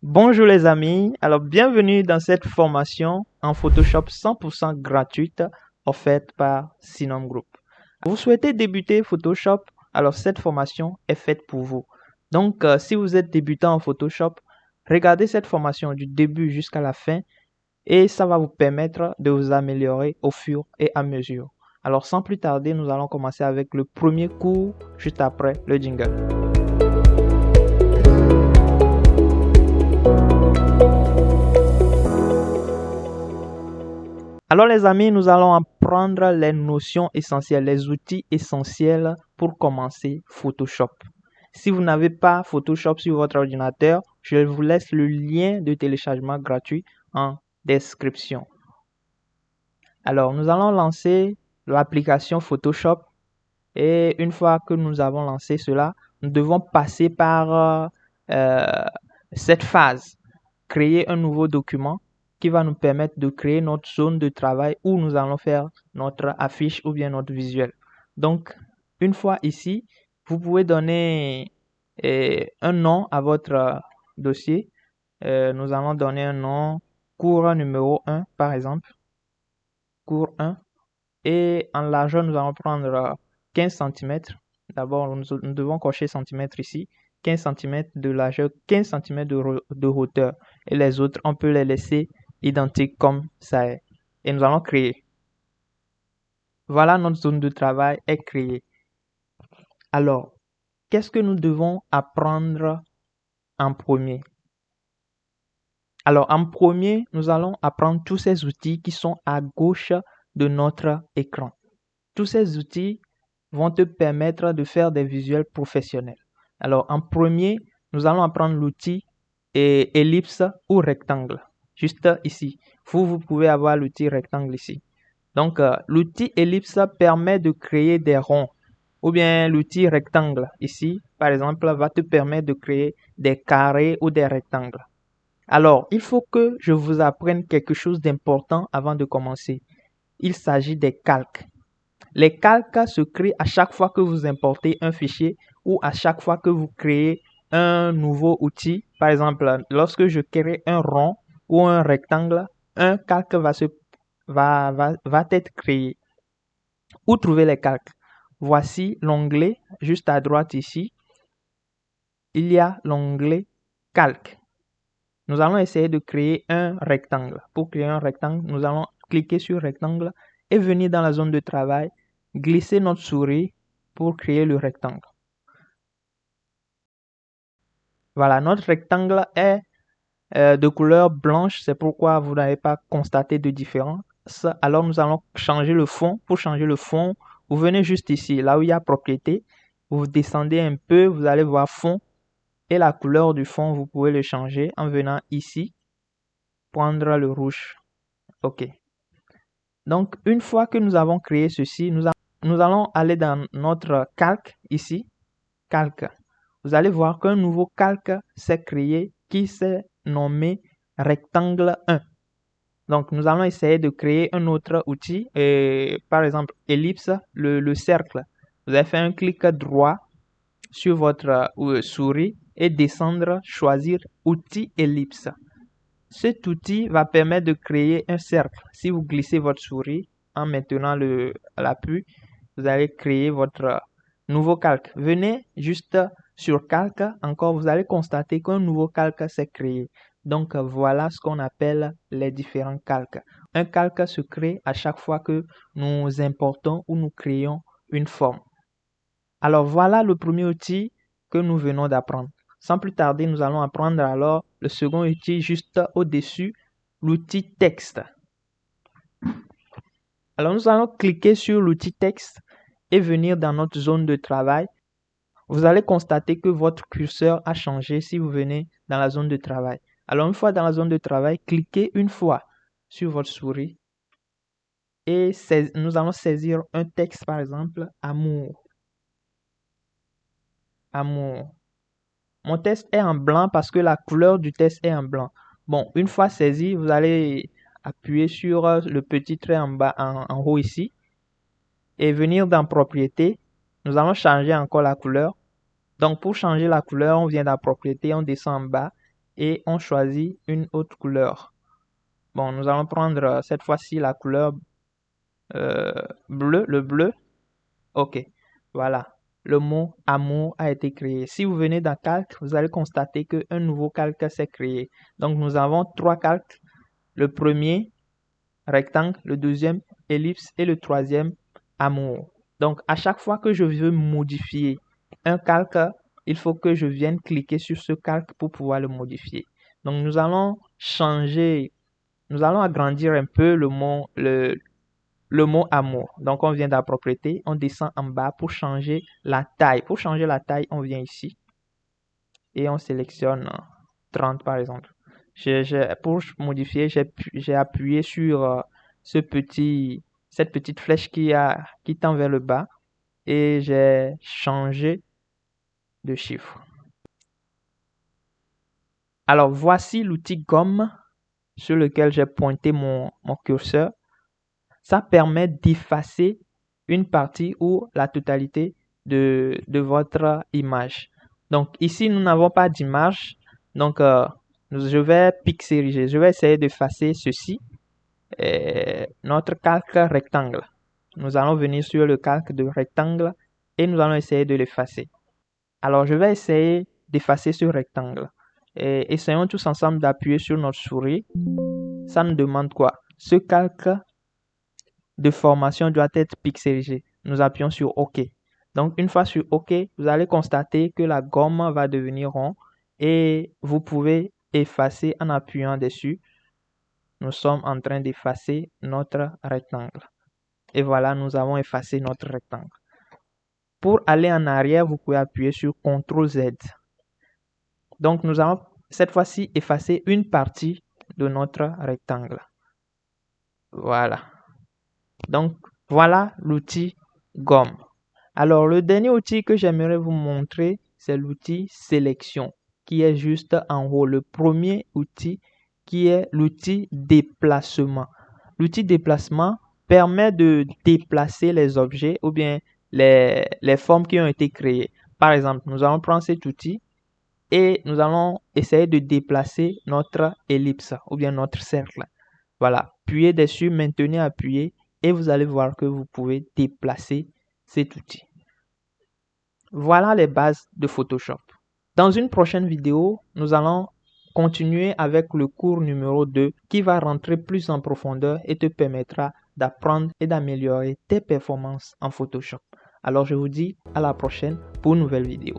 Bonjour les amis, alors bienvenue dans cette formation en Photoshop 100% gratuite offerte par Sinom Group. Vous souhaitez débuter Photoshop, alors cette formation est faite pour vous. Donc si vous êtes débutant en Photoshop, regardez cette formation du début jusqu'à la fin et ça va vous permettre de vous améliorer au fur et à mesure. Alors sans plus tarder, nous allons commencer avec le premier cours juste après le jingle. Alors les amis, nous allons apprendre les notions essentielles, les outils essentiels pour commencer Photoshop. Si vous n'avez pas Photoshop sur votre ordinateur, je vous laisse le lien de téléchargement gratuit en description. Alors, nous allons lancer l'application Photoshop et une fois que nous avons lancé cela, nous devons passer par cette phase, créer un nouveau document qui va nous permettre de créer notre zone de travail où nous allons faire notre affiche ou bien notre visuel. Donc, une fois ici, vous pouvez donner un nom à votre dossier. Nous allons donner un nom, cours numéro 1 par exemple, cours 1. Et en largeur, nous allons prendre 15 cm. D'abord, nous devons cocher centimètres ici. 15 cm de largeur, 15 cm de hauteur. Et les autres, on peut les laisser identiques comme ça est. Et nous allons créer. Voilà, notre zone de travail est créée. Alors, qu'est-ce que nous devons apprendre en premier? Alors, en premier, nous allons apprendre tous ces outils qui sont à gauche de notre écran. Tous ces outils vont te permettre de faire des visuels professionnels. Alors, en premier, nous allons apprendre l'outil ellipse ou rectangle. Juste ici. Vous pouvez avoir l'outil rectangle ici. Donc, l'outil ellipse permet de créer des ronds. Ou bien l'outil rectangle ici, par exemple, va te permettre de créer des carrés ou des rectangles. Alors, il faut que je vous apprenne quelque chose d'important avant de commencer. Il s'agit des calques. Les calques se créent à chaque fois que vous importez un fichier ou à chaque fois que vous créez un nouveau outil. Par exemple, lorsque je crée un rond ou un rectangle, un calque va être créé. Où trouver les calques? Voici l'onglet juste à droite ici. Il y a l'onglet calque. Nous allons essayer de créer un rectangle. Pour créer un rectangle, nous allons cliquer sur rectangle et venir dans la zone de travail, glisser notre souris pour créer le rectangle. Voilà, notre rectangle est de couleur blanche, c'est pourquoi vous n'avez pas constaté de différence. Alors nous allons changer le fond. Pour changer le fond, vous venez juste ici, là où il y a propriété. Vous descendez un peu, vous allez voir fond. Et la couleur du fond, vous pouvez le changer en venant ici, prendre le rouge. OK. Donc, une fois que nous avons créé ceci, nous allons aller dans notre calque ici, calque. Vous allez voir qu'un nouveau calque s'est créé qui s'est nommé rectangle 1. Donc, nous allons essayer de créer un autre outil, par exemple, ellipse, le cercle. Vous allez faire un clic droit sur votre souris et descendre, choisir outil ellipse. Cet outil va permettre de créer un cercle. Si vous glissez votre souris en maintenant l'appui, vous allez créer votre nouveau calque. Venez juste sur calque. Encore, vous allez constater qu'un nouveau calque s'est créé. Donc, voilà ce qu'on appelle les différents calques. Un calque se crée à chaque fois que nous importons ou nous créons une forme. Alors, voilà le premier outil que nous venons d'apprendre. Sans plus tarder, nous allons apprendre alors le second outil juste au-dessus, l'outil texte. Alors, nous allons cliquer sur l'outil texte et venir dans notre zone de travail. Vous allez constater que votre curseur a changé si vous venez dans la zone de travail. Alors, une fois dans la zone de travail, cliquez une fois sur votre souris et nous allons saisir un texte, par exemple, amour. Amour. Mon test est en blanc parce que la couleur du test est en blanc. Bon, une fois saisi, vous allez appuyer sur le petit trait en bas, en haut ici, et venir dans propriété. Nous allons changer encore la couleur. Donc, pour changer la couleur, on vient dans propriété, on descend en bas et on choisit une autre couleur. Bon, nous allons prendre cette fois-ci la couleur bleu, le bleu. Ok, voilà. Le mot amour a été créé. Si vous venez dans calque, vous allez constater qu'un nouveau calque s'est créé. Donc, nous avons 3 calques. Le premier, rectangle, le deuxième, ellipse et le troisième, amour. Donc, à chaque fois que je veux modifier un calque, il faut que je vienne cliquer sur ce calque pour pouvoir le modifier. Donc, nous allons agrandir un peu le mot amour. Donc, on vient dans propriété, on descend en bas pour changer la taille. Pour changer la taille, on vient ici et on sélectionne 30 par exemple. Pour modifier, j'ai appuyé sur cette petite flèche qui tend vers le bas et j'ai changé de chiffre. Alors, voici l'outil gomme sur lequel j'ai pointé mon curseur. Ça permet d'effacer une partie ou la totalité de votre image. Donc ici, nous n'avons pas d'image. Donc, je vais pixeliser. Je vais essayer d'effacer ceci. Notre calque rectangle. Nous allons venir sur le calque de rectangle et nous allons essayer de l'effacer. Alors, je vais essayer d'effacer ce rectangle. Et essayons tous ensemble d'appuyer sur notre souris. Ça nous demande quoi? Ce calque de formation doit être pixelisé. Nous appuyons sur OK. Donc, une fois sur OK, vous allez constater que la gomme va devenir rond et vous pouvez effacer en appuyant dessus. Nous sommes en train d'effacer notre rectangle. Et voilà, nous avons effacé notre rectangle. Pour aller en arrière, vous pouvez appuyer sur CTRL Z. Donc, nous allons cette fois-ci effacer une partie de notre rectangle. Voilà. Donc, voilà l'outil gomme. Alors, le dernier outil que j'aimerais vous montrer, c'est l'outil sélection, qui est juste en haut. Le premier outil qui est l'outil déplacement. L'outil déplacement permet de déplacer les objets ou bien les formes qui ont été créées. Par exemple, nous allons prendre cet outil et nous allons essayer de déplacer notre ellipse ou bien notre cercle. Voilà, appuyez dessus, maintenez appuyé et vous allez voir que vous pouvez déplacer cet outil. Voilà les bases de Photoshop. Dans une prochaine vidéo, nous allons continuer avec le cours numéro 2 qui va rentrer plus en profondeur et te permettra d'apprendre et d'améliorer tes performances en Photoshop. Alors je vous dis à la prochaine pour une nouvelle vidéo.